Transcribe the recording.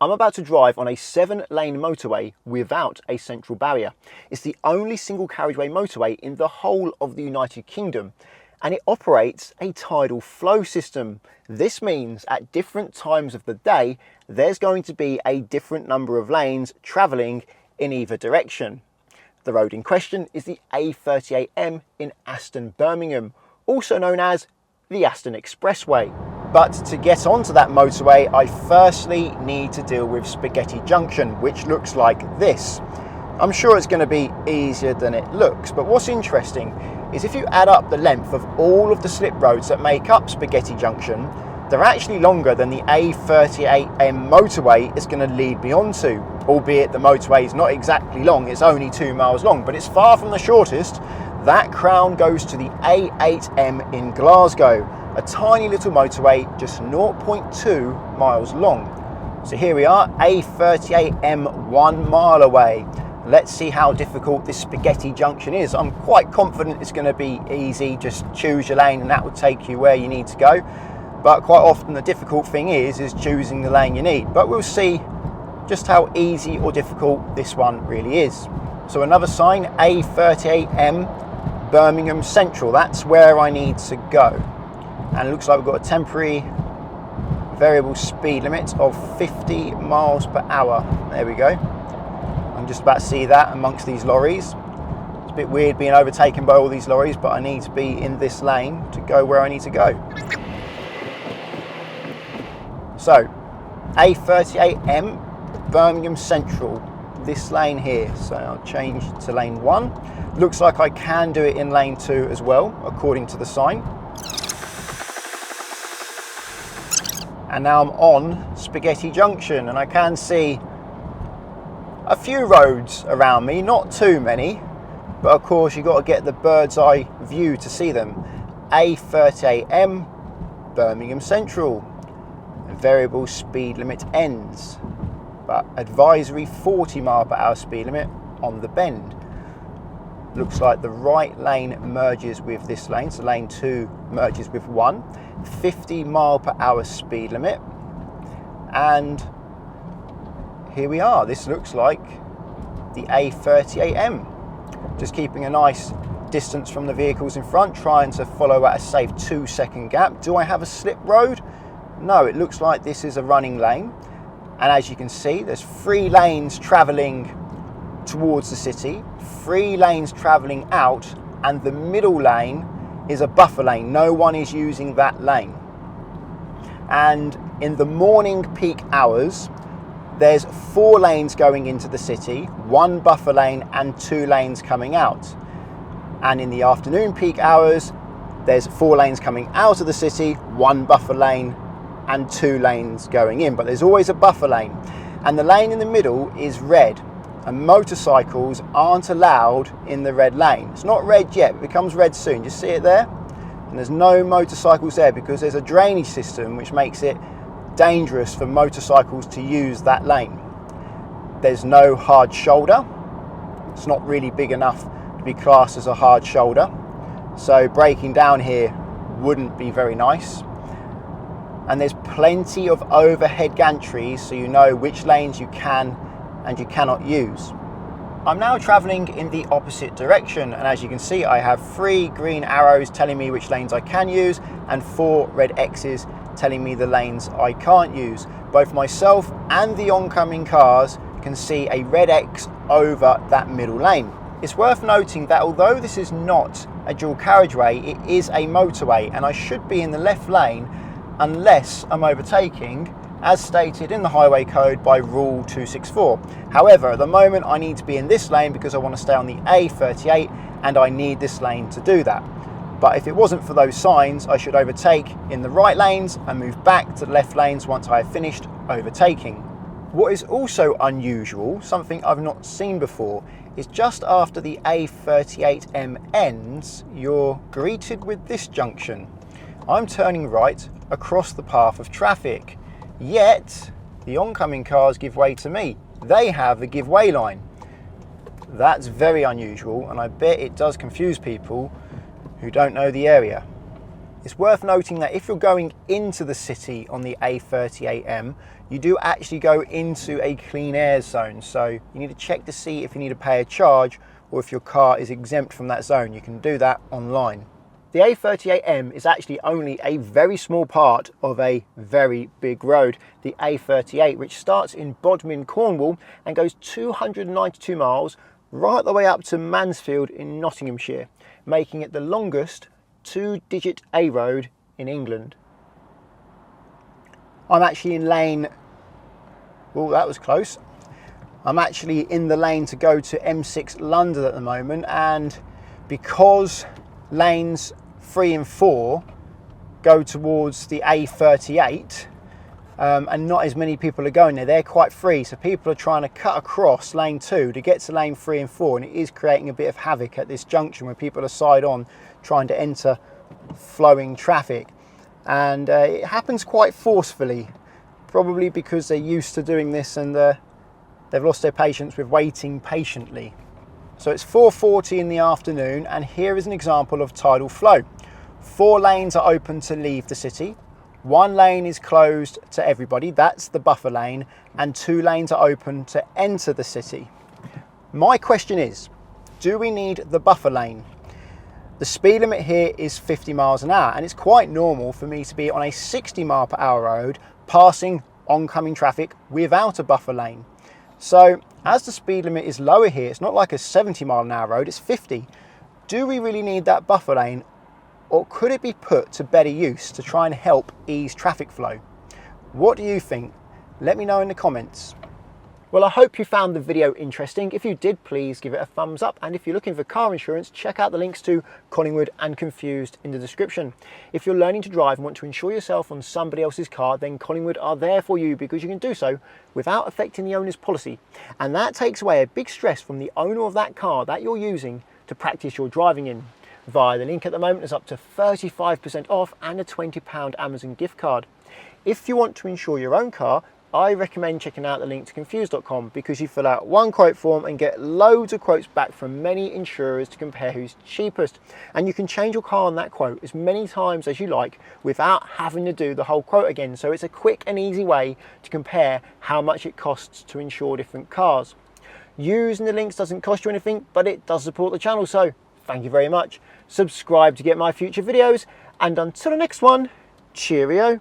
I'm about to drive on a 7-lane motorway without a central barrier. It's the only single carriageway motorway in the whole of the United Kingdom, and it operates a tidal flow system. This means at different times of the day, there's going to be a different number of lanes travelling in either direction. The road in question is the A38M in Aston, Birmingham, also known as the Aston Expressway. But to get onto that motorway, I firstly need to deal with Spaghetti Junction, which looks like this. I'm sure it's going to be easier than it looks, but what's interesting is if you add up the length of all of the slip roads that make up Spaghetti Junction, they're actually longer than the A38M motorway is going to lead me onto. Albeit the motorway is not exactly long, it's only 2 miles long, but it's far from the shortest. That crown goes to the A8M in Glasgow, a tiny little motorway just 0.2 miles long. So here we are, A38M 1 mile away. Let's see how difficult this Spaghetti Junction is. I'm quite confident it's going to be easy. Just choose your lane and that will take you where you need to go. But quite often the difficult thing is choosing the lane you need. But we'll see just how easy or difficult this one really is. So another sign, A38M Birmingham Central. That's where I need to go. And it looks like we've got a temporary variable speed limit of 50 miles per hour. There we go. I'm just about to see that amongst these lorries. It's a bit weird being overtaken by all these lorries, but I need to be in this lane to go where I need to go. So, A38M Birmingham Central, this lane here. So I'll change to lane 1. Looks like I can do it in lane 2 as well, according to the sign. And now I'm on Spaghetti Junction, and I can see a few roads around me, not too many, but of course you've got to get the bird's eye view to see them. A38M Birmingham Central. Variable speed limit ends, but advisory 40 mile per hour speed limit on the bend. Looks like the right lane merges with this lane, so lane 2 merges with 1. 50 mile per hour speed limit, and here we are. This looks like the A38M. Just keeping a nice distance from the vehicles in front, trying to follow at a safe 2-second gap. Do I have a slip road? No, it looks like this is a running lane, and as you can see, there's 3 lanes travelling towards the city, 3 lanes travelling out, and the middle lane is a buffer lane. No one is using that lane. And in the morning peak hours, there's 4 lanes going into the city, 1 buffer lane and 2 lanes coming out. And in the afternoon peak hours, there's 4 lanes coming out of the city, 1 buffer lane and 2 lanes going in, but there's always a buffer lane. And the lane in the middle is red, and motorcycles aren't allowed in the red lane. It's not red yet, it becomes red soon. You see it there? And there's no motorcycles there because there's a drainage system which makes it dangerous for motorcycles to use that lane. There's no hard shoulder. It's not really big enough to be classed as a hard shoulder, so braking down here wouldn't be very nice. And there's plenty of overhead gantries, so you know which lanes you can and you cannot use. I'm now travelling in the opposite direction, and as you can see, I have 3 green arrows telling me which lanes I can use and 4 red X's telling me the lanes I can't use. Both myself and the oncoming cars can see a red X over that middle lane. It's worth noting that although this is not a dual carriageway, it is a motorway, and I should be in the left lane unless I'm overtaking, as stated in the highway code by rule 264. However, at the moment I need to be in this lane because I want to stay on the A38 and I need this lane to do that. But if it wasn't for those signs, I should overtake in the right lanes and move back to the left lanes once I have finished overtaking. What is also unusual, something I've not seen before, is just after the A38M ends, you're greeted with this junction. I'm turning right across the path of traffic, yet the oncoming cars give way to me. They have the give way line. That's very unusual, and I bet it does confuse people who don't know the area. It's worth noting that if you're going into the city on the A38M, you do actually go into a clean air zone. So you need to check to see if you need to pay a charge or if your car is exempt from that zone. You can do that online. The A38M is actually only a very small part of a very big road, the A38, which starts in Bodmin, Cornwall and goes 292 miles right the way up to Mansfield in Nottinghamshire, making it the longest two-digit A road in England. I'm actually in lane, oh that was close. I'm actually in the lane to go to M6 London at the moment, and because lanes 3 and 4 go towards the A38 and not as many people are going there, they're quite free, so people are trying to cut across lane 2 to get to lane 3 and 4, and it is creating a bit of havoc at this junction where people are side on trying to enter flowing traffic, and it happens quite forcefully, probably because they're used to doing this and they've lost their patience with waiting patiently. So it's 4:40 in the afternoon, and here is an example of tidal flow. 4 lanes are open to leave the city, 1 lane is closed to everybody, that's the buffer lane, and 2 lanes are open to enter the city. My question is, do we need the buffer lane? The speed limit here is 50 miles an hour, and it's quite normal for me to be on a 60 mile per hour road passing oncoming traffic without a buffer lane. So as the speed limit is lower here, it's not like a 70 mile an hour road, it's 50. Do we really need that buffer lane, or could it be put to better use to try and help ease traffic flow? What do you think? Let me know in the comments. Well, I hope you found the video interesting. If you did, please give it a thumbs up. And if you're looking for car insurance, check out the links to Collingwood and Confused in the description. If you're learning to drive and want to insure yourself on somebody else's car, then Collingwood are there for you, because you can do so without affecting the owner's policy. And that takes away a big stress from the owner of that car that you're using to practice your driving in. Via the link at the moment, is up to 35% off and a £20 Amazon gift card. If you want to insure your own car, I recommend checking out the link to confused.com, because you fill out 1 quote form and get loads of quotes back from many insurers to compare who's cheapest. And you can change your car on that quote as many times as you like without having to do the whole quote again. So it's a quick and easy way to compare how much it costs to insure different cars. Using the links doesn't cost you anything, but it does support the channel, so thank you very much. Subscribe to get my future videos, and until the next one, cheerio.